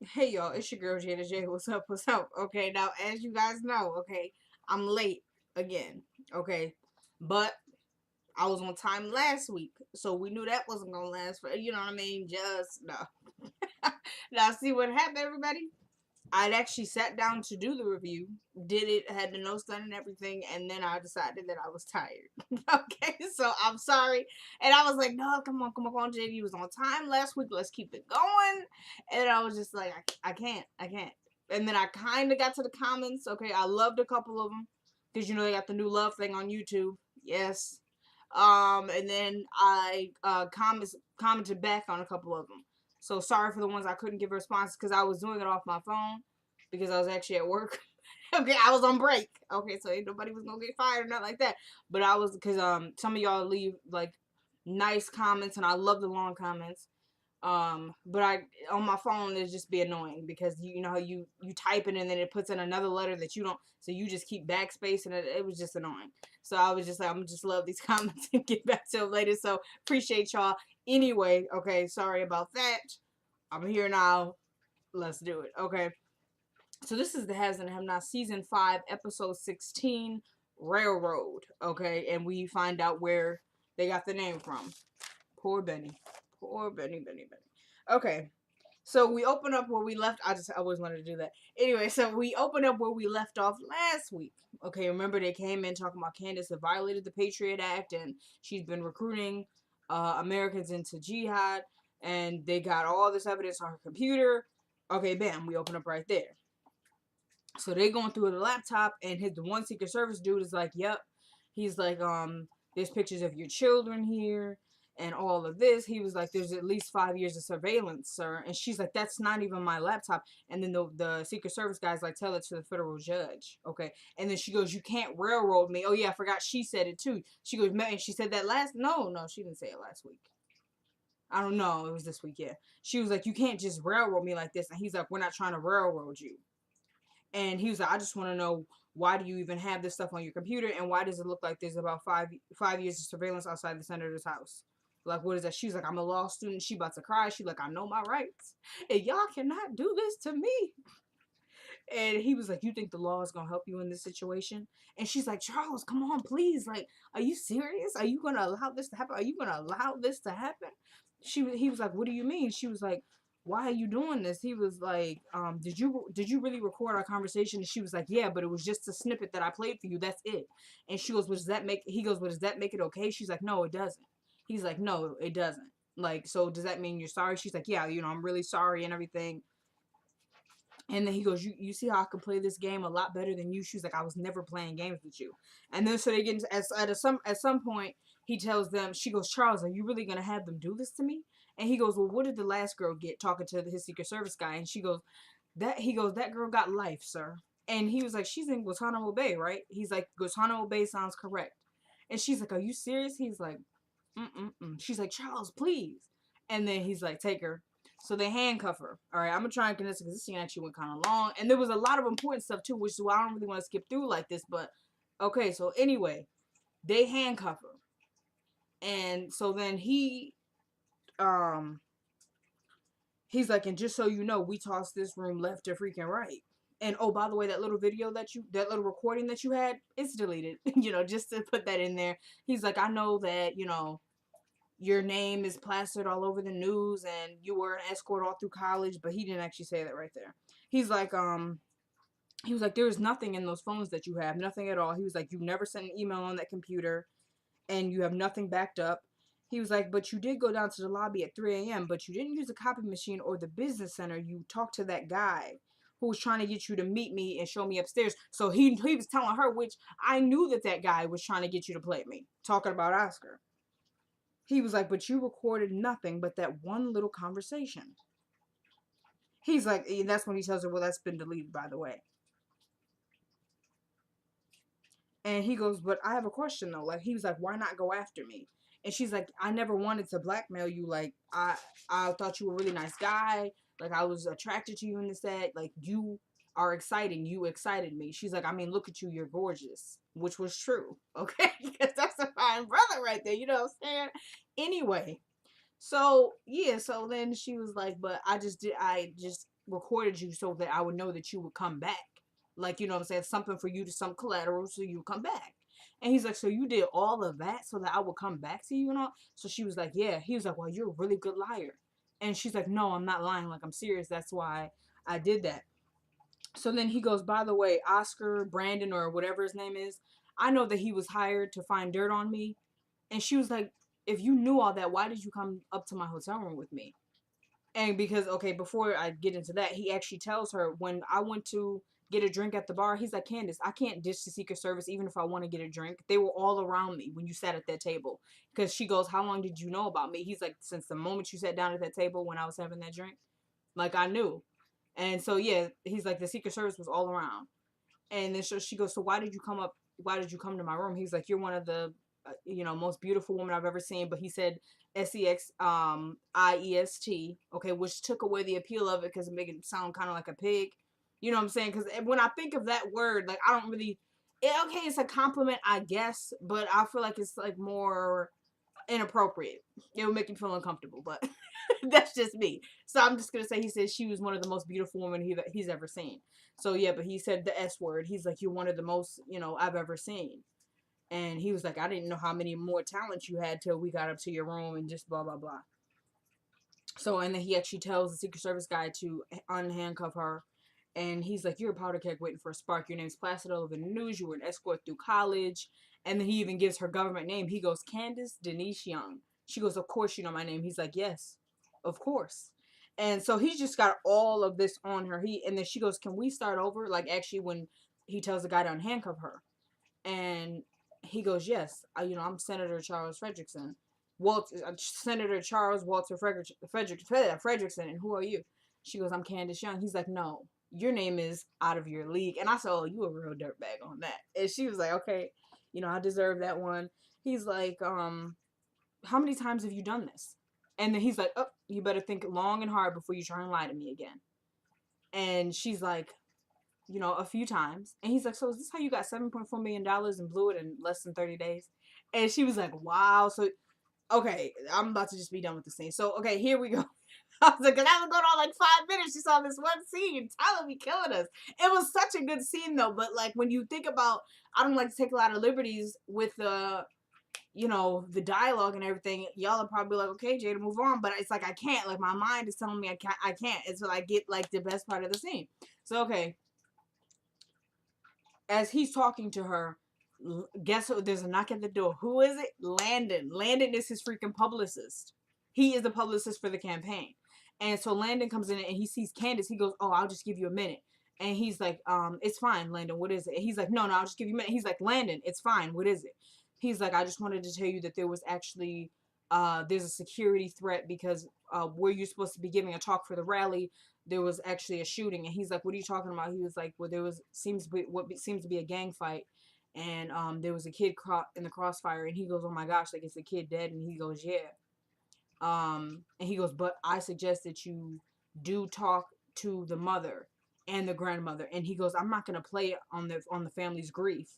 Hey y'all, it's your girl Jada J. What's up? What's up? Okay, now as you guys know, okay, I'm late again. Okay, but I was on time last week, so we knew that wasn't gonna last for you know what I mean. Just no. Now see what happened, everybody. I'd actually sat down to do the review, did it, had the notes done and everything, and then I decided that I was tired. Okay, so I'm sorry. And I was like, no, come on, JD was on time last week. Let's keep it going. And I was just like, I can't, I can't. And then I kind of got to the comments. Okay, I loved a couple of them because you know they got the new love thing on YouTube. Yes. And then I commented back on a couple of them. So sorry for the ones I couldn't give a response because I was doing it off my phone because I was actually at work. Okay, I was on break. Okay, so ain't nobody was gonna get fired or nothing like that. But I was because some of y'all leave like nice comments and I love the long comments. But I on my phone it just be annoying because you know how you type it and then it puts in another letter that you don't, so you just keep backspace and it was just annoying. So I was just like, I'm just love these comments and get back to them later. So appreciate y'all. Anyway, okay, sorry about that. I'm here now. Let's do it. Okay. So this is the Has and Have Not season 5, episode 16, Railroad. Okay, and we find out where they got the name from. Poor Benny. Poor Benny. Okay. So we open up where we left. I always wanted to do that. Anyway, so we open up where we left off last week. Okay, remember they came in talking about Candace had violated the Patriot Act and she's been recruiting Americans into jihad, and they got all this evidence on her computer. Okay, bam, we open up right there. So they going through the laptop, and the one Secret Service dude is like, "Yep." He's like, there's pictures of your children here, and all of this. He was like, "There's at least 5 years of surveillance, sir." And she's like, "That's not even my laptop." And then the Secret Service guy's like, "Tell it to the federal judge, okay?" And then she goes, "You can't railroad me." Oh yeah, I forgot she said it too. She goes, "Man," she said that last. No, she didn't say it last week. I don't know. It was this week, yeah. She was like, "You can't just railroad me like this." And he's like, "We're not trying to railroad you." And he was like, I just want to know, why do you even have this stuff on your computer, and why does it look like there's about five years of surveillance outside the senator's house? Like, what is that? She's like, I'm a law student. She about to cry. She like, I know my rights, and y'all cannot do this to me. And he was like, you think the law is gonna help you in this situation? And she's like, Charles, come on, please. Like, are you serious? Are you gonna allow this to happen? Are you gonna allow this to happen? He was like, what do you mean? She was like, why are you doing this? He was like, did you really record our conversation? And she was like, yeah, but it was just a snippet that I played for you. That's it. And she goes, what does that make? He goes, what does that make it okay? She's like, no, it doesn't. He's like, no, it doesn't. Like, so does that mean you're sorry? She's like, yeah, I'm really sorry and everything. And then he goes, you see how I can play this game a lot better than you? She's like, I was never playing games with you. And then so they get into, at some point, he tells them, she goes, Charles, are you really gonna have them do this to me? And he goes, well, what did the last girl get, talking to his Secret Service guy? And she goes, that girl got life, sir. And he was like, she's in Guantanamo Bay, right? He's like, Guantanamo Bay sounds correct. And she's like, are you serious? He's like, mm-mm-mm. She's like, Charles, please. And then he's like, take her. So they handcuff her. All right, I'm gonna try and condense it because this scene actually went kind of long, and there was a lot of important stuff too, which is why I don't really want to skip through like this. But okay, so anyway, they handcuff her, and so then um, he's like, and just so you know, we tossed this room left to freaking right. And oh, by the way, that little recording that you had, it's deleted. Just to put that in there. He's like, I know that your name is plastered all over the news and you were an escort all through college, but he didn't actually say that right there. He's like, he was like, there is nothing in those phones that you have, nothing at all. He was like, you never sent an email on that computer and you have nothing backed up. He was like, but you did go down to the lobby at 3 a.m., but you didn't use a copy machine or the business center. You talked to that guy who was trying to get you to meet me and show me upstairs. So he was telling her, which I knew that guy was trying to get you to play me, talking about Oscar. He was like, but you recorded nothing but that one little conversation. He's like, and that's when he tells her, well, that's been deleted, by the way. And he goes, but I have a question though. Like, he was like, why not go after me? And she's like, I never wanted to blackmail you. Like, I thought you were a really nice guy. Like, I was attracted to you in the set. Like, you are exciting. You excited me. She's like, I mean, look at you. You're gorgeous. Which was true. Okay? Because that's a fine brother right there. You know what I'm saying? Anyway, So yeah, so then she was like, but I just recorded you so that I would know that you would come back. Like, you know what I'm saying? Something for you to some collateral so you come back. And he's like, so you did all of that so that I would come back to you and all? So she was like, yeah. He was like, well, you're a really good liar. And she's like, no, I'm not lying. Like, I'm serious. That's why I did that. So then he goes, by the way, Oscar, Brandon, or whatever his name is, I know that he was hired to find dirt on me. And she was like, if you knew all that, why did you come up to my hotel room with me? And because, okay, before I get into that, he actually tells her when I went to get a drink at the bar, he's like, Candace, I can't ditch the Secret Service even if I want to get a drink. They were all around me when you sat at that table. Because she goes, how long did you know about me? He's like, since the moment you sat down at that table when I was having that drink, like I knew. And so, yeah, he's like, the Secret Service was all around. And then so she goes, so why did you come up? Why did you come to my room? He's like, you're one of the, most beautiful women I've ever seen. But he said SEXIEST, okay, which took away the appeal of it because it made it sound kind of like a pig. You know what I'm saying? Because when I think of that word, like I don't really. Okay, it's a compliment, I guess, but I feel like it's like more inappropriate. It would make me feel uncomfortable, but that's just me. So I'm just gonna say he said she was one of the most beautiful women he's ever seen. So yeah, but he said the S word. He's like, you're one of the most, I've ever seen. And he was like, I didn't know how many more talents you had till we got up to your room and just blah blah blah. So and then he actually tells the Secret Service guy to unhandcuff her. And he's like, you're a powder keg waiting for a spark. Your name's plastered all over the news. You were an escort through college. And then he even gives her government name. He goes, Candace Denise Young. She goes, of course you know my name. He's like, yes, of course. And so he's just got all of this on her. And then she goes, can we start over? Like actually when he tells the guy to unhandcuff her. And he goes, yes, I'm Senator Charles Frederickson. Senator Charles Walter Frederickson, and who are you? She goes, I'm Candace Young. He's like, no, your name is out of your league. And I said, oh, you a real dirtbag on that. And she was like, okay, I deserve that one. He's like, how many times have you done this? And then he's like, oh, you better think long and hard before you try and lie to me again. And she's like, a few times. And he's like, so is this how you got $7.4 million and blew it in less than 30 days? And she was like, wow. So, okay, I'm about to just be done with the scene. So, okay, here we go. I was like, because I was going on like 5 minutes. She saw this one scene. Tyler be killing us. It was such a good scene, though. But, like, when you think about, I don't like to take a lot of liberties with the dialogue and everything. Y'all are probably like, okay, Jada, move on. But it's like, I can't. Like, my mind is telling me I can't until I get, like, the best part of the scene. So, okay, as he's talking to her, guess who? There's a knock at the door. Who is it? Landon. Landon is his freaking publicist. He is the publicist for the campaign. And so Landon comes in and he sees Candace. He goes, oh, I'll just give you a minute. And he's like, it's fine, Landon. What is it? And he's like, no, I'll just give you a minute. He's like, Landon, it's fine. What is it? He's like, I just wanted to tell you that there was actually, there's a security threat because where you're supposed to be giving a talk for the rally, there was actually a shooting. And he's like, what are you talking about? He was like, well, there was what seems to be a gang fight. And there was a kid in the crossfire. And he goes, oh my gosh, like, is the kid dead? And he goes, yeah. And he goes, but I suggest that you do talk to the mother and the grandmother. And he goes, I'm not gonna play on the family's grief.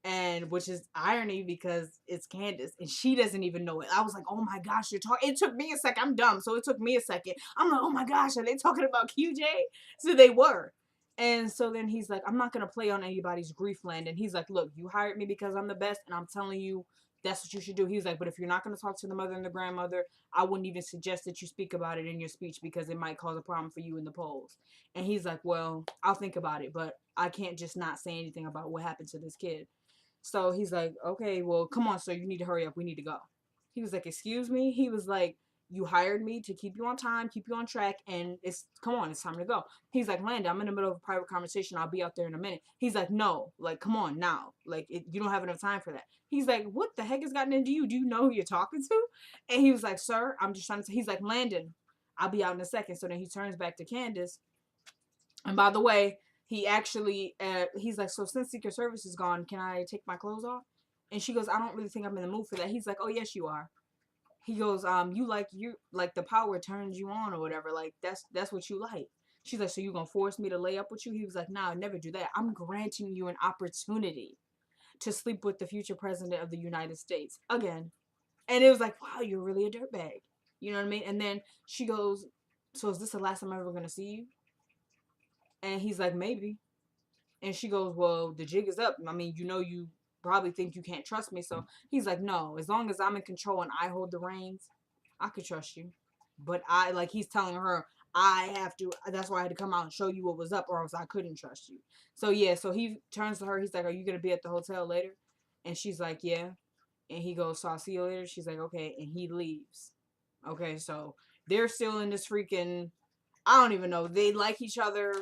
And which is irony because it's Candace and she doesn't even know it. I was like, oh my gosh, you're talking. It took me a second. I'm dumb, so it took me a second. I'm like, oh my gosh, are they talking about QJ? So they were. And so then he's like, I'm not gonna play on anybody's grief land. And he's like, look, you hired me because I'm the best, and I'm telling you that's what you should do. He's like, but if you're not gonna talk to the mother and the grandmother, I wouldn't even suggest that you speak about it in your speech because it might cause a problem for you in the polls. And he's like, well, I'll think about it, but I can't just not say anything about what happened to this kid. So he's like, okay, well, come on, sir, you need to hurry up. We need to go. He was like, excuse me? He was like, you hired me to keep you on time, keep you on track, and come on, it's time to go. He's like, Landon, I'm in the middle of a private conversation. I'll be out there in a minute. He's like, no, like, come on now. Like, you don't have enough time for that. He's like, what the heck has gotten into you? Do you know who you're talking to? And he was like, sir, I'm just trying to say, he's like, Landon, I'll be out in a second. So then he turns back to Candace. And by the way, he actually, he's like, so since Secret Service is gone, can I take my clothes off? And she goes, I don't really think I'm in the mood for that. He's like, oh, yes, you are. He goes, you like the power turns you on or whatever. Like, that's what you like. She's like, so you gonna force me to lay up with you? He was like, nah, I'd never do that. I'm granting you an opportunity to sleep with the future president of the United States again. And it was like, wow, you're really a dirtbag. You know what I mean? And then she goes, so is this the last time I'm ever going to see you? And he's like, maybe. And she goes, well, the jig is up. I mean, you probably think you can't trust me. So he's like, no, as long as I'm in control and I hold the reins, I could trust you. But he's telling her, I have to, that's why I had to come out and show you what was up, or else I couldn't trust you. So yeah, so he turns to her, he's like, are you going to be at the hotel later? And she's like, yeah. And he goes, so I'll see you later. She's like, okay. And he leaves. Okay, so they're still in this freaking, I don't even know. They like each other,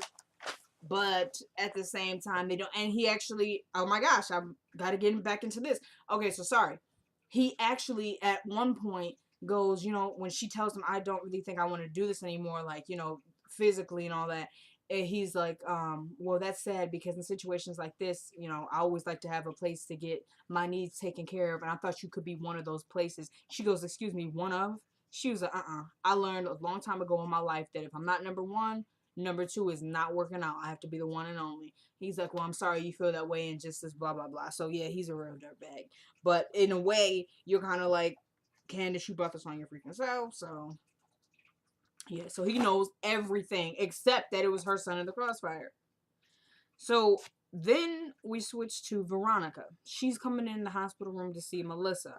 but at the same time, they don't. And he actually, oh my gosh, I've got to get back into this. Okay, so sorry. He actually, at one point, goes, when she tells him, I don't really think I want to do this anymore, like, physically and all that. And he's like, well, that's sad because in situations like this, I always like to have a place to get my needs taken care of. And I thought you could be one of those places. She goes, excuse me, one of? She was like, I learned a long time ago in my life that if I'm not number one, number two is not working out. I have to be the one and only. He's like, well, I'm sorry you feel that way and just this blah, blah, blah. So, yeah, he's a real dirtbag. But in a way, you're kind of like, Candace, you brought this on your freaking self. So, yeah. So he knows everything except that it was her son in the crossfire. So then we switch to Veronica. She's coming in the hospital room to see Melissa.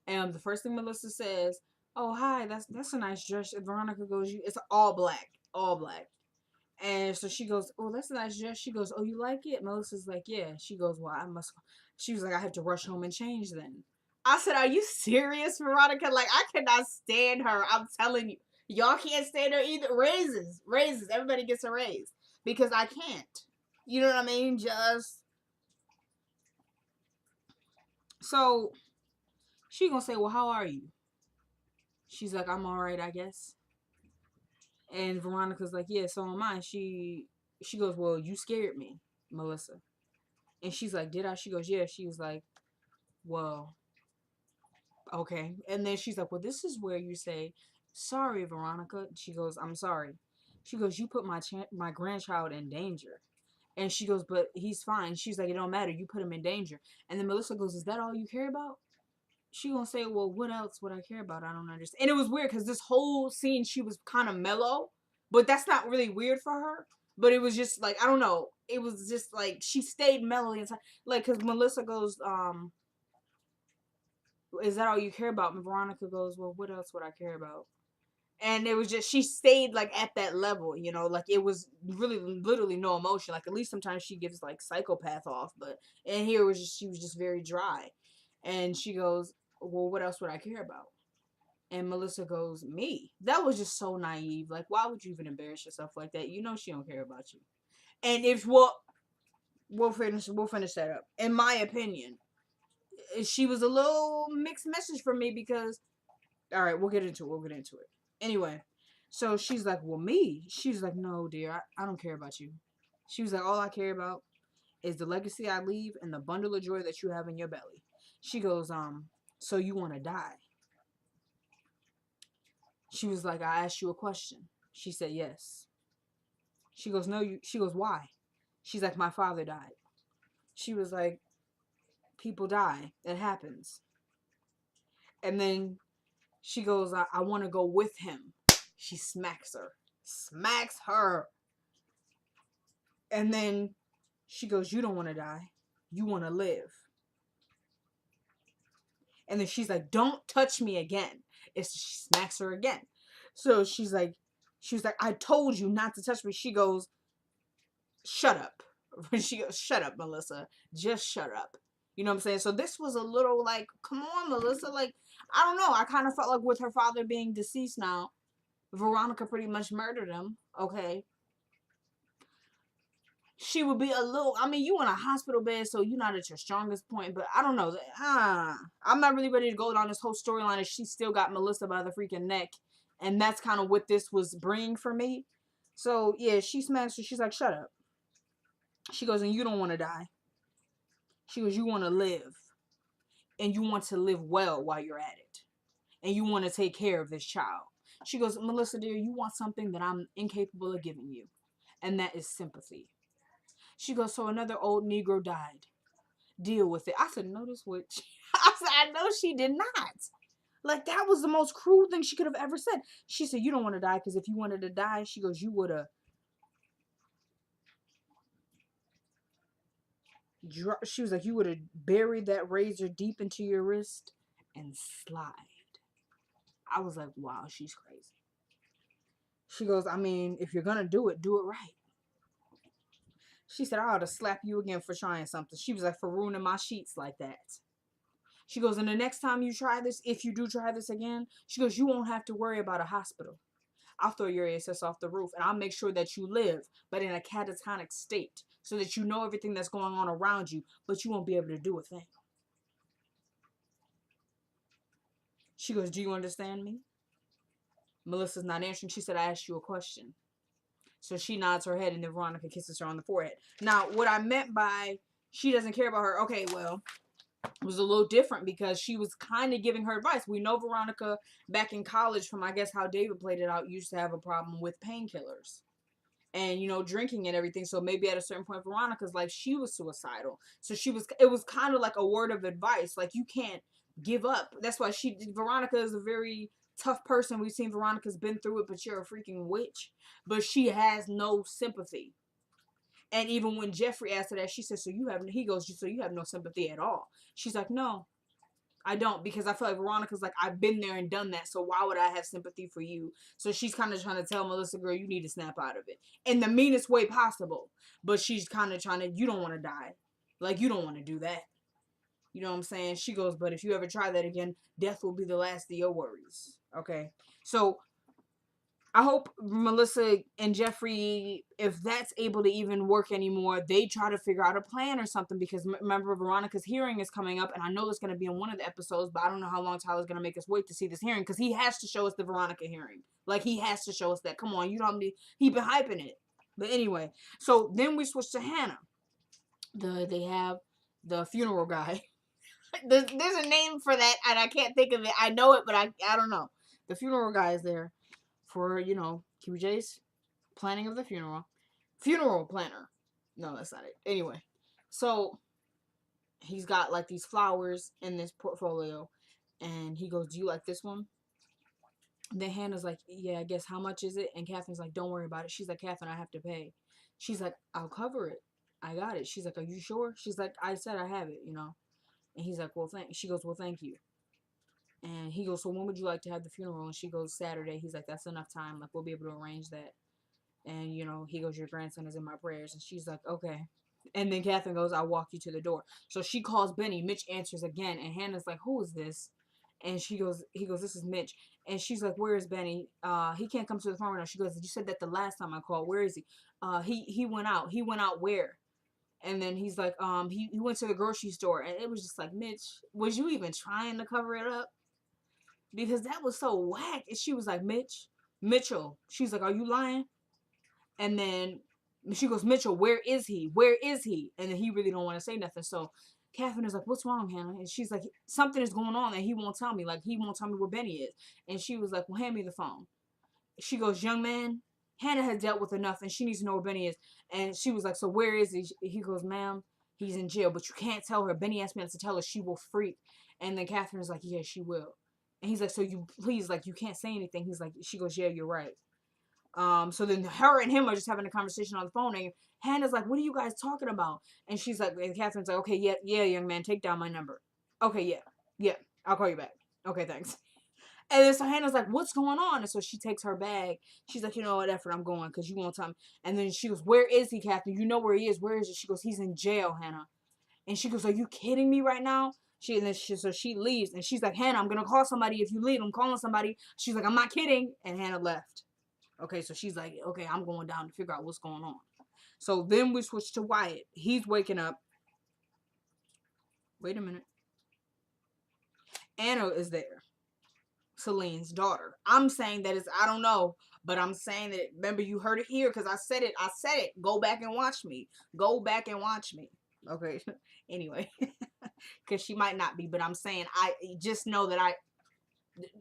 And the first thing Melissa says, oh, hi, that's a nice dress. And Veronica goes, it's all black. All black. And so she goes, oh, that's a nice dress. She goes, oh, you like it? Melissa's like, yeah. She goes, well, she was like, I have to rush home and change then. I said, are you serious, Veronica? Like, I cannot stand her. I'm telling you. Y'all can't stand her either. Raises. Everybody gets a raise. Because I can't. You know what I mean? Just. So, she gonna say, well, how are you? She's like, I'm alright, I guess. And Veronica's like, yeah, so am I. She goes, well, you scared me, Melissa. And she's like, did I? She goes, yeah. She was like, well, okay. And then she's like, well, this is where you say, sorry, Veronica. She goes, I'm sorry. She goes, you put my grandchild in danger. And she goes, but he's fine. She's like, it don't matter. You put him in danger. And then Melissa goes, is that all you care about? She gonna say, well, what else would I care about? I don't understand. And it was weird because this whole scene, she was kind of mellow, but that's not really weird for her. But it was just like, I don't know. It was just like she stayed mellow inside. Like, because Melissa goes, is that all you care about? And Veronica goes, well, what else would I care about? And it was just, she stayed like at that level, like it was really literally no emotion. Like at least sometimes she gives like psychopath off, but and here was just, she was just very dry. And she goes, well, what else would I care about? And Melissa goes, me. That was just so naive. Like, why would you even embarrass yourself like that? You know she don't care about you. And if we'll finish that up. In my opinion, she was a little mixed message for me because, all right, we'll get into it. Anyway, so she's like, well, me. She's like, no, dear, I don't care about you. She was like, all I care about is the legacy I leave and the bundle of joy that you have in your belly. She goes, so you want to die? She was like, I asked you a question. She said, yes. She goes, no, she goes, why? She's like, my father died. She was like, people die. It happens. And then she goes, I want to go with him. She smacks her. Smacks her. And then she goes, you don't want to die. You want to live. And then she's like, don't touch me again. She smacks her again. So she was like, I told you not to touch me. She goes, shut up. She goes, shut up, Melissa. Just shut up. You know what I'm saying? So this was a little like, come on, Melissa. Like, I don't know. I kind of felt like with her father being deceased now, Veronica pretty much murdered him. Okay. She would be a little, I mean, you in a hospital bed, so you're not at your strongest point, but I don't know. I'm not really ready to go down this whole storyline if she still got Melissa by the freaking neck. And that's kind of what this was bringing for me. So, yeah, she smashed her. She's like, shut up. She goes, and you don't want to die. She goes, you want to live. And you want to live well while you're at it. And you want to take care of this child. She goes, Melissa, dear, you want something that I'm incapable of giving you. And that is sympathy. She goes, so another old Negro died. Deal with it. I said, notice what? I said, I know she did not. Like, that was the most cruel thing she could have ever said. She said, you don't want to die, because if you wanted to die, she goes, you would have. She was like, you would have buried that razor deep into your wrist and slide. I was like, wow, she's crazy. She goes, I mean, if you're gonna do it right. She said, I ought to slap you again for trying something. She was like, for ruining my sheets like that. She goes, and the next time you try this, if you do try this again, she goes, you won't have to worry about a hospital. I'll throw your ass off the roof, and I'll make sure that you live, but in a catatonic state, so that you know everything that's going on around you, but you won't be able to do a thing. She goes, do you understand me? Melissa's not answering. She said, I asked you a question. So she nods her head, and then Veronica kisses her on the forehead. Now, what I meant by she doesn't care about her, okay, well, it was a little different because she was kind of giving her advice. We know Veronica back in college, from I guess how David played it out, used to have a problem with painkillers and, you know, drinking and everything. So maybe at a certain point, Veronica's life, she was suicidal. So it was kind of like a word of advice. Like, you can't give up. That's why Veronica is a very tough person. We've seen Veronica's been through it, but you're a freaking witch. But she has no sympathy. And even when Jeffrey asked her that, she said, he goes, so you have no sympathy at all. She's like, no, I don't, because I feel like Veronica's like, I've been there and done that, so why would I have sympathy for you? So she's kind of trying to tell Melissa, girl, you need to snap out of it. In the meanest way possible. But she's kind of trying to, you don't want to die. Like, you don't want to do that. You know what I'm saying? She goes, but if you ever try that again, death will be the last of your worries. Okay? So I hope Melissa and Jeffrey, if that's able to even work anymore, they try to figure out a plan or something, because remember, Veronica's hearing is coming up, and I know it's going to be in one of the episodes, but I don't know how long Tyler's going to make us wait to see this hearing, because he has to show us the Veronica hearing. Like, he has to show us that. Come on, you know, he been hyping it. But anyway, so then we switch to Hannah. They have the funeral guy. There's a name for that, and I can't think of it. I know it, but I don't know. The funeral guy is there for, you know, QJ's planning of the funeral. Funeral planner. No, that's not it. Anyway, so he's got like these flowers in this portfolio, and he goes, do you like this one? And then Hannah's like, yeah, I guess, how much is it? And Catherine's like, don't worry about it. She's like, Catherine, I have to pay. She's like, I'll cover it. I got it. She's like, are you sure? She's like, I said I have it, you know. And he's like, well, she goes, well, thank you. And he goes, so when would you like to have the funeral? And she goes, Saturday. He's like, that's enough time. Like, we'll be able to arrange that. And, you know, he goes, your grandson is in my prayers. And she's like, okay. And then Catherine goes, I'll walk you to the door. So she calls Benny. Mitch answers again. And Hannah's like, who is this? And he goes, this is Mitch. And she's like, where is Benny? He can't come to the phone right now. She goes, you said that the last time I called. Where is he? He went out. He went out where? And then he's like, he went to the grocery store. And it was just like, Mitch, was you even trying to cover it up? Because that was so whack. And she was like, Mitchell. She's like, are you lying? And then she goes, Mitchell, where is he? Where is he? And then he really don't want to say nothing. So Catherine is like, what's wrong, Hannah? And she's like, something is going on and he won't tell me. Like, he won't tell me where Benny is. And she was like, well, hand me the phone. She goes, young man, Hannah has dealt with enough and she needs to know where Benny is. And she was like, so where is he? He goes, ma'am, he's in jail, but you can't tell her. Benny asked me not to tell her. She will freak. And then Catherine is like, yeah, she will. And he's like, so you please, like, you can't say anything. He's like, she goes, yeah, you're right. So then her and him are just having a conversation on the phone, and Hannah's like, what are you guys talking about? And she's like, and Catherine's like, okay, yeah, young man, take down my number. Okay, yeah, I'll call you back. Okay, thanks. And then so Hannah's like, what's going on? And so she takes her bag. She's like, you know what, effort, I'm going, because you won't tell me. And then she goes, where is he, Catherine? You know where he is. Where is he? She goes, he's in jail, Hannah. And she goes, are you kidding me right now? So she leaves, and she's like, Hannah, I'm going to call somebody if you leave. I'm calling somebody. She's like, I'm not kidding. And Hannah left. Okay, so she's like, okay, I'm going down to figure out what's going on. So then we switch to Wyatt. He's waking up. Wait a minute. Anna is there. Celine's daughter. I'm saying that I don't know, but I'm saying that, remember, you heard it here because I said it. Go back and watch me. Go back and watch me. Okay. Anyway, because she might not be, but I'm saying, I just know that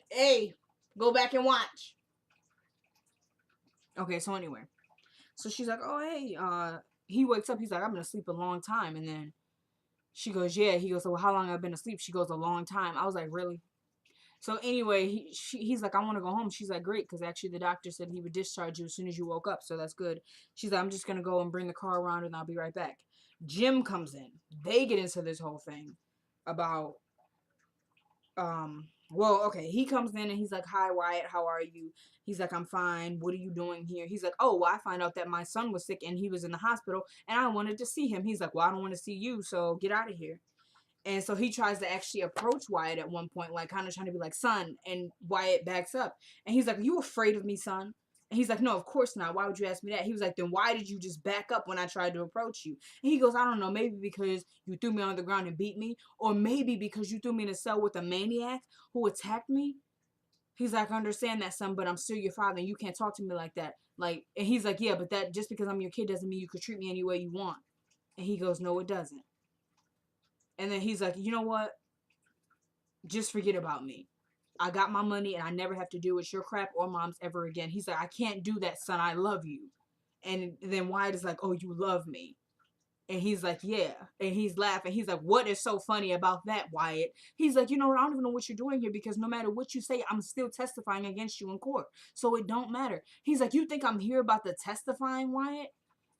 hey, go back and watch. Okay, so anyway. So she's like, oh, hey, he wakes up. He's like, I've been asleep a long time. And then she goes, yeah. He goes, so how long have I been asleep? She goes, a long time. I was like, really? So anyway, he's like, I want to go home. She's like, great, because actually the doctor said he would discharge you as soon as you woke up, so that's good. She's like, I'm just gonna go and bring the car around, and I'll be right back. Jim comes in. They get into this whole thing about well, okay, he comes in and he's like, hi Wyatt, how are you? He's like, I'm fine, what are you doing here? He's like, oh, well, I find out that my son was sick and he was in the hospital and I wanted to see him. He's like, well, I don't want to see you, so get out of here. And so he tries to actually approach Wyatt at one point, like kind of trying to be like, son. And Wyatt backs up. And he's like, are you afraid of me, son? And he's like, no, of course not. Why would you ask me that? He was like, then why did you just back up when I tried to approach you? And he goes, I don't know, maybe because you threw me on the ground and beat me, or maybe because you threw me in a cell with a maniac who attacked me. He's like, I understand that, son, but I'm still your father and you can't talk to me like that. Like, and he's like, yeah, but that just because I'm your kid doesn't mean you could treat me any way you want. And he goes, no, it doesn't. And then he's like, you know what? Just forget about me. I got my money and I never have to deal with your crap or mom's ever again. He's like, I can't do that, son. I love you. And then Wyatt is like, oh, you love me. And he's like, yeah. And he's laughing. He's like, what is so funny about that, Wyatt? He's like, you know what? I don't even know what you're doing here because no matter what you say, I'm still testifying against you in court. So it don't matter. He's like, you think I'm here about the testifying, Wyatt?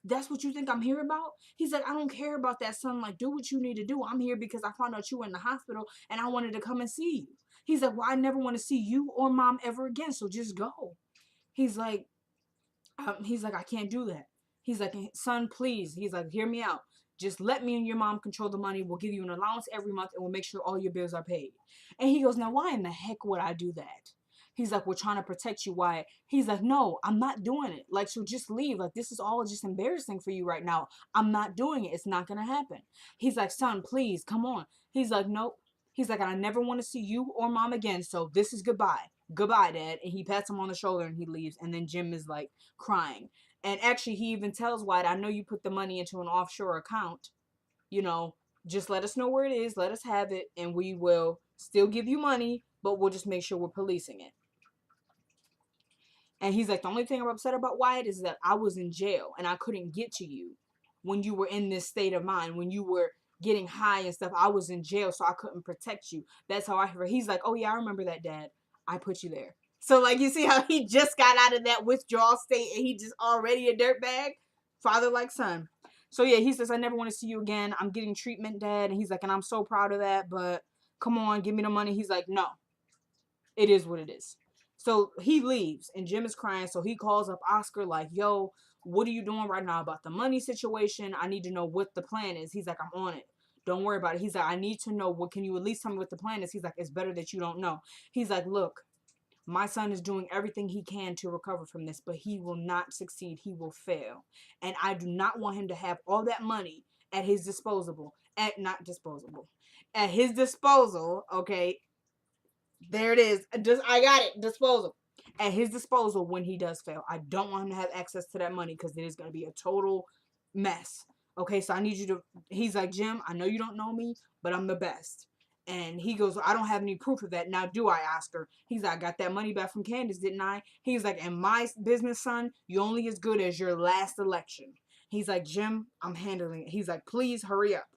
That's what you think I'm here about? He's like, I don't care about that, son. Like, do what you need to do. I'm here because I found out you were in the hospital and I wanted to come and see you. He's like, well, I never want to see you or mom ever again, so just go. He's like, I can't do that. He's like, son, please. He's like, hear me out. Just let me and your mom control the money. We'll give you an allowance every month and we'll make sure all your bills are paid. And he goes, now why in the heck would I do that? He's like, we're trying to protect you, Wyatt. He's like, no, I'm not doing it. Like, so just leave. Like, this is all just embarrassing for you right now. I'm not doing it. It's not going to happen. He's like, son, please, come on. He's like, nope. He's like, I never want to see you or mom again. So this is goodbye. Goodbye, Dad. And he pats him on the shoulder and he leaves. And then Jim is like crying. And actually, he even tells Wyatt, I know you put the money into an offshore account. You know, just let us know where it is. Let us have it. And we will still give you money, but we'll just make sure we're policing it. And he's like, the only thing I'm upset about, Wyatt, is that I was in jail and I couldn't get to you when you were in this state of mind, when you were getting high and stuff. I was in jail, so I couldn't protect you. That's how I heard. He's like, oh, yeah, I remember that, Dad. I put you there. So, like, you see how he just got out of that withdrawal state and he just already a dirtbag? Father like son. So, yeah, he says, I never want to see you again. I'm getting treatment, Dad. And he's like, and I'm so proud of that, but come on, give me the money. He's like, no, it is what it is. So he leaves and Jim is crying. So he calls up Oscar like, yo, what are you doing right now about the money situation? I need to know what the plan is. He's like, I'm on it. Don't worry about it. He's like, I need to know what, can you at least tell me what the plan is? He's like, it's better that you don't know. He's like, look, my son is doing everything he can to recover from this, but he will not succeed. He will fail. And I do not want him to have all that money at his disposal. At his disposal, okay, there it is. I got it. Disposal. At his disposal when he does fail. I don't want him to have access to that money because it is going to be a total mess. Okay, so I need you to. He's like, Jim, I know you don't know me, but I'm the best. And he goes, I don't have any proof of that. Now, do I, Oscar? He's like, I got that money back from Candace, didn't I? He's like, in my business, son, you only as good as your last election. He's like, Jim, I'm handling it. He's like, please hurry up.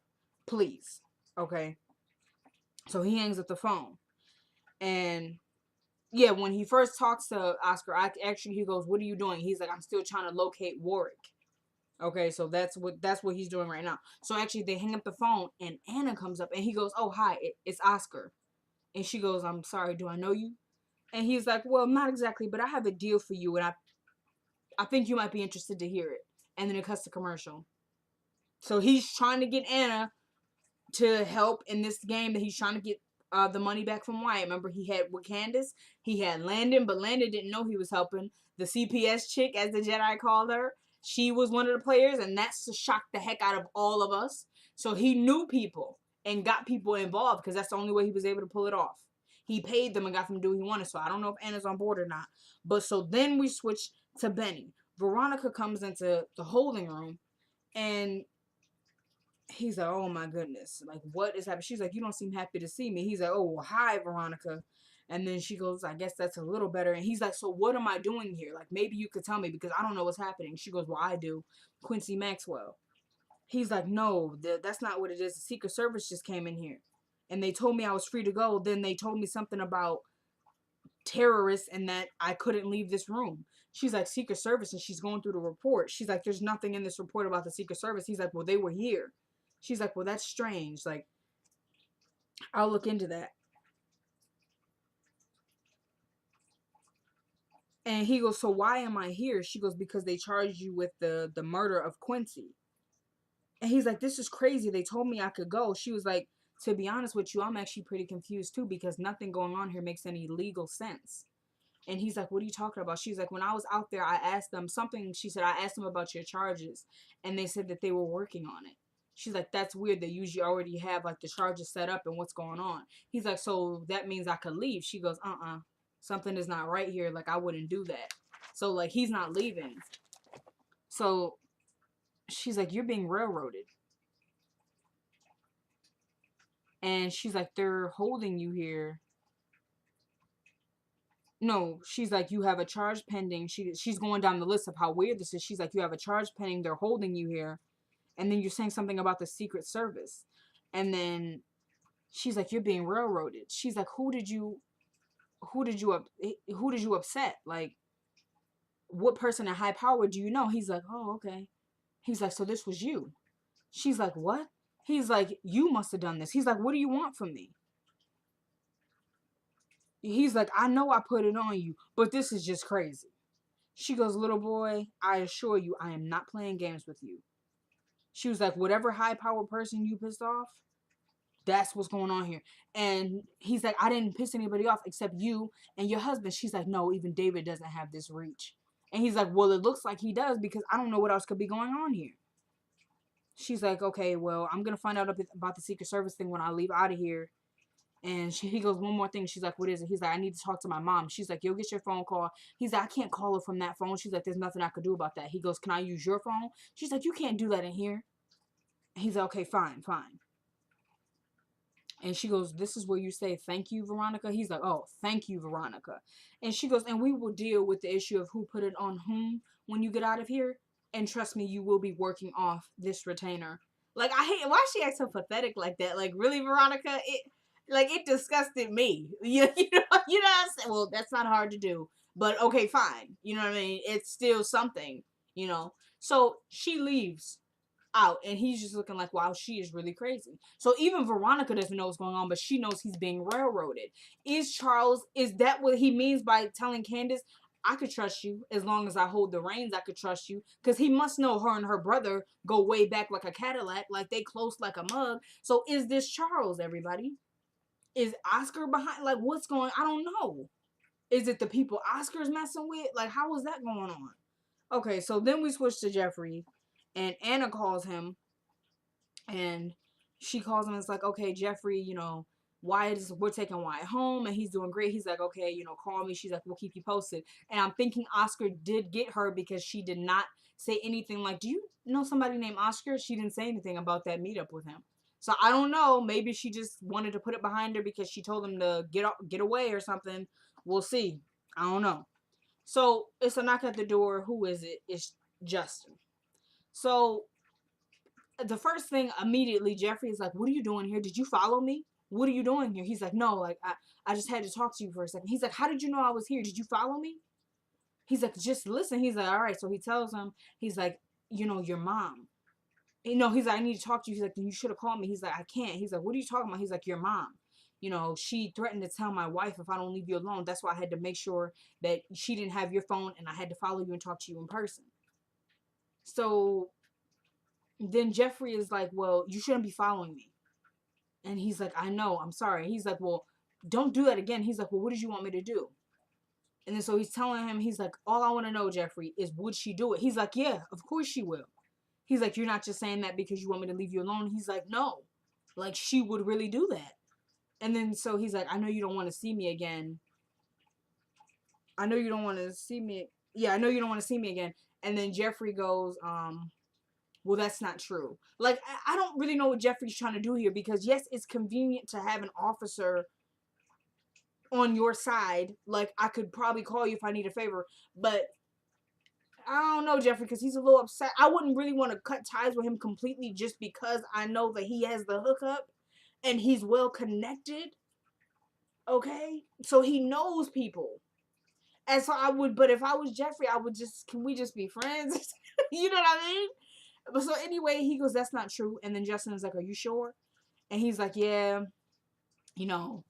Please. Okay. So he hangs up the phone. And yeah, when he first talks to Oscar, he goes, "What are you doing?" He's like, "I'm still trying to locate Warwick." Okay, so that's what he's doing right now. So actually, they hang up the phone, and Anna comes up, and he goes, "Oh, hi, it's Oscar," and she goes, "I'm sorry, do I know you?" And he's like, "Well, not exactly, but I have a deal for you, and I think you might be interested to hear it." And then it cuts to commercial. So he's trying to get Anna to help in this game that he's trying to get the money back from Wyatt. Remember, he had with Candace, he had Landon, but Landon didn't know he was helping. The CPS chick, as the Jedi called her, she was one of the players, and that's to shock the heck out of all of us. So he knew people and got people involved because that's the only way he was able to pull it off. He paid them and got them to do what he wanted. So I don't know if Anna's on board or not. But so then we switch to Benny. Veronica comes into the holding room and he's like, oh my goodness, like what is happening? She's like, you don't seem happy to see me. He's like, oh, well, hi, Veronica. And then she goes, I guess that's a little better. And he's like, so what am I doing here? Like, maybe you could tell me because I don't know what's happening. She goes, well, I do. Quincy Maxwell. He's like, no, that's not what it is. The Secret Service just came in here. And they told me I was free to go. Then they told me something about terrorists and that I couldn't leave this room. She's like, Secret Service, and she's going through the report. She's like, there's nothing in this report about the Secret Service. He's like, well, they were here. She's like, well, that's strange. Like, I'll look into that. And he goes, so why am I here? She goes, because they charged you with the murder of Quincy. And he's like, this is crazy. They told me I could go. She was like, to be honest with you, I'm actually pretty confused too, because nothing going on here makes any legal sense. And he's like, what are you talking about? She's like, when I was out there, I asked them something. She said, I asked them about your charges, and they said that they were working on it. She's like, that's weird. They usually already have like the charges set up and what's going on. He's like, so that means I could leave. She goes, something is not right here. Like, I wouldn't do that. So like, he's not leaving. So she's like, you're being railroaded. And she's like, they're holding you here. No, she's like, you have a charge pending. She's going down the list of how weird this is. She's like, you have a charge pending. They're holding you here. And then you're saying something about the Secret Service. And then she's like, you're being railroaded. She's like, who did you upset? Like, what person in high power do you know? He's like, oh, okay. He's like, so this was you. She's like, what? He's like, you must have done this. He's like, what do you want from me? He's like, I know I put it on you, but this is just crazy. She goes, little boy, I assure you, I am not playing games with you. She was like, whatever high power person you pissed off, that's what's going on here. And he's like, I didn't piss anybody off except you and your husband. She's like, no, even David doesn't have this reach. And he's like, well, it looks like he does, because I don't know what else could be going on here. She's like, okay, well, I'm going to find out about the Secret Service thing when I leave out of here. And he goes, one more thing. She's like, what is it? He's like, I need to talk to my mom. She's like, you'll get your phone call. He's like, I can't call her from that phone. She's like, there's nothing I could do about that. He goes, can I use your phone? She's like, you can't do that in here. He's like, okay, fine. And she goes, this is where you say, thank you, Veronica. He's like, oh, thank you, Veronica. And she goes, and we will deal with the issue of who put it on whom when you get out of here. And trust me, you will be working off this retainer. Like, I hate, why she acts so pathetic like that? Like, really, Veronica? It disgusted me. You know what I'm saying? Well, that's not hard to do. But, okay, fine. You know what I mean? It's still something, you know? So, she leaves out, and he's just looking like, wow, she is really crazy. So even Veronica doesn't know what's going on, but she knows he's being railroaded. Is that what he means by telling Candace, I could trust you as long as I hold the reins? I could trust you, because he must know her and her brother go way back like a Cadillac, like they close like a mug. So is this Charles, everybody? Is Oscar behind? Like, what's going, I don't know. Is it the people Oscar's messing with? Like, how is that going on? Okay, so then we switch to Jeffrey, and Anna calls him, and she calls him and it's like, okay, Jeffrey, we're taking Wyatt home, and he's doing great. He's like, okay, call me. She's like, we'll keep you posted. And I'm thinking Oscar did get her, because she did not say anything like, do you know somebody named Oscar? She didn't say anything about that meetup with him. So I don't know. Maybe she just wanted to put it behind her because she told him to get away or something. We'll see. I don't know. So it's a knock at the door. Who is it? It's Justin. So the first thing, immediately, Jeffrey is like, what are you doing here? Did you follow me? What are you doing here? He's like, no, like, I just had to talk to you for a second. He's like, how did you know I was here? Did you follow me? He's like, just listen. He's like, all right. So he tells him, he's like, your mom. He's like, I need to talk to you. He's like, then you should have called me. He's like, I can't. He's like, what are you talking about? He's like, your mom. She threatened to tell my wife if I don't leave you alone. That's why I had to make sure that she didn't have your phone, and I had to follow you and talk to you in person. So then Jeffrey is like, well, you shouldn't be following me. And he's like, I know, I'm sorry. He's like, well, don't do that again. He's like, well, what did you want me to do? And then so he's telling him, he's like, all I want to know, Jeffrey, is would she do it? He's like, yeah, of course she will. He's like, you're not just saying that because you want me to leave you alone. He's like, no, like, she would really do that. And then so he's like, I know you don't want to see me again. I know you don't want to see me. Yeah, I know you don't want to see me again. And then Jeffrey goes, well, that's not true. Like, I don't really know what Jeffrey's trying to do here, because yes, it's convenient to have an officer on your side. Like, I could probably call you if I need a favor, but I don't know, Jeffrey, because he's a little upset. I wouldn't really want to cut ties with him completely, just because I know that he has the hookup and he's well connected. Okay? So he knows people. And so I would, but if I was Jeffrey, I would just, can we just be friends? You know what I mean? But so anyway, he goes, that's not true. And then Justin is like, are you sure? And he's like, yeah, you know,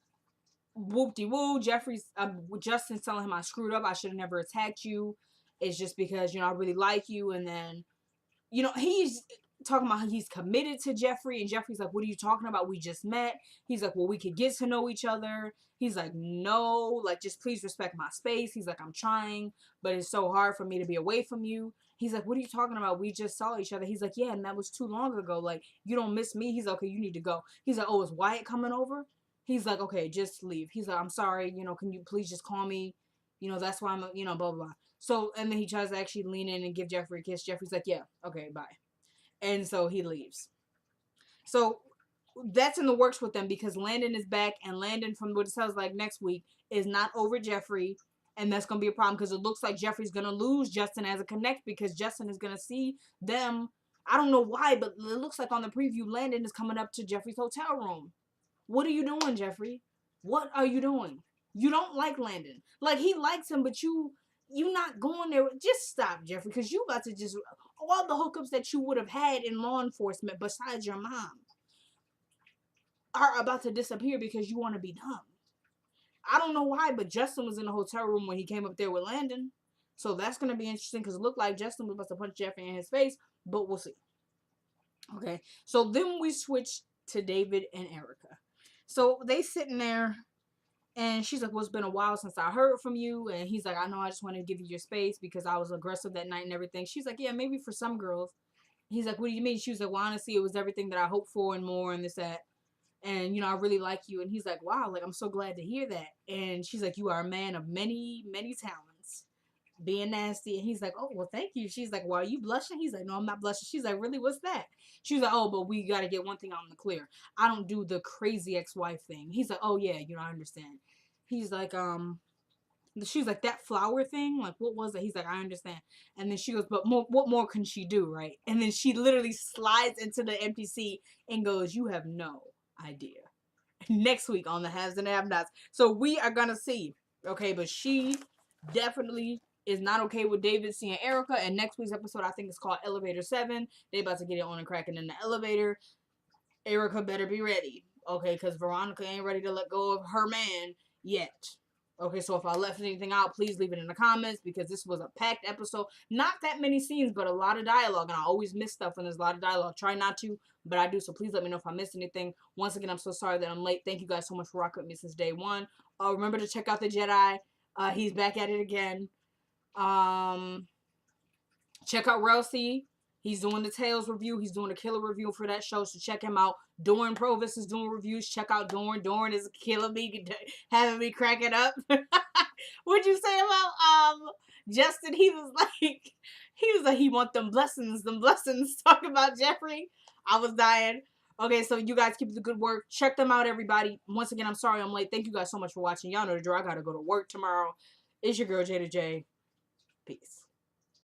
whoop de woo. Justin's telling him I screwed up. I should have never attacked you. It's just because, I really like you. And then he's talking about how he's committed to Jeffrey, and Jeffrey's like, what are you talking about? We just met. He's like, well, we could get to know each other. He's like, no, like, just please respect my space. He's like, I'm trying, but it's so hard for me to be away from you. He's like, what are you talking about? We just saw each other. He's like, yeah, and that was too long ago. Like, you don't miss me. He's like, okay, you need to go. He's like, oh, is Wyatt coming over? He's like, okay, just leave. He's like, I'm sorry, can you please just call me? That's why I'm, blah, blah, blah. So, and then he tries to actually lean in and give Jeffrey a kiss. Jeffrey's like, yeah, okay, bye. And so he leaves. So that's in the works with them because Landon is back, and Landon, from what it sounds like next week, is not over Jeffrey. And that's going to be a problem because it looks like Jeffrey's going to lose Justin as a connect because Justin is going to see them. I don't know why, but it looks like on the preview, Landon is coming up to Jeffrey's hotel room. What are you doing, Jeffrey? What are you doing? You don't like Landon. Like, he likes him, but you not going there. Just stop, Jeffrey, because you about to just, all the hookups that you would have had in law enforcement besides your mom are about to disappear because you want to be dumb. I don't know why, but Justin was in the hotel room when he came up there with Landon. So that's going to be interesting because it looked like Justin was about to punch Jeffrey in his face, but we'll see. Okay, so then we switch to David and Erica. So they sitting there, and she's like, well, it's been a while since I heard from you. And he's like, I know, I just want to give you your space because I was aggressive that night and everything. She's like, yeah, maybe for some girls. He's like, what do you mean? She was like, well, honestly, it was everything that I hoped for and more and this, that. And, I really like you. And he's like, wow, like, I'm so glad to hear that. And she's like, you are a man of many, many talents. Being nasty. And he's like, oh, well, thank you. She's like, well, are you blushing? He's like, no, I'm not blushing. She's like, really? What's that? She's like, oh, but we got to get one thing out in the clear. I don't do the crazy ex-wife thing. He's like, oh, yeah, I understand. He's like, she's like, that flower thing, like, what was it? He's like, I understand. And then she goes, but what more can she do, right? And then she literally slides into the empty seat and goes, you have no idea. Next week on the haves and have-nots. So we are gonna see, okay, but she definitely is not okay with David seeing Erica. And next week's episode, I think it's called Elevator 7. They about to get it on and cracking in the elevator. Erica better be ready, okay, because Veronica ain't ready to let go of her man yet. Okay, so if I left anything out, please leave it in the comments because this was a packed episode. Not that many scenes, but a lot of dialogue. And I always miss stuff when there's a lot of dialogue. Try not to, but I do. So please let me know if I missed anything. Once again, I'm so sorry that I'm late. Thank you guys so much for rocking with me since day one. Remember to check out the Jedi. He's back at it again. Check out Relsey. He's doing the Tales review. He's doing a killer review for that show, so check him out. Dorn Provis is doing reviews. Check out Dorn. Dorn is killing me, having me cracking up. What'd you say about Justin? He was like he want them blessings, talking about Jeffrey. I was dying. Okay, so you guys keep the good work. Check them out, everybody. Once again, I'm sorry I'm late. Thank you guys so much for watching. Y'all know the drill. I gotta go to work tomorrow. It's your girl Jada J. Peace.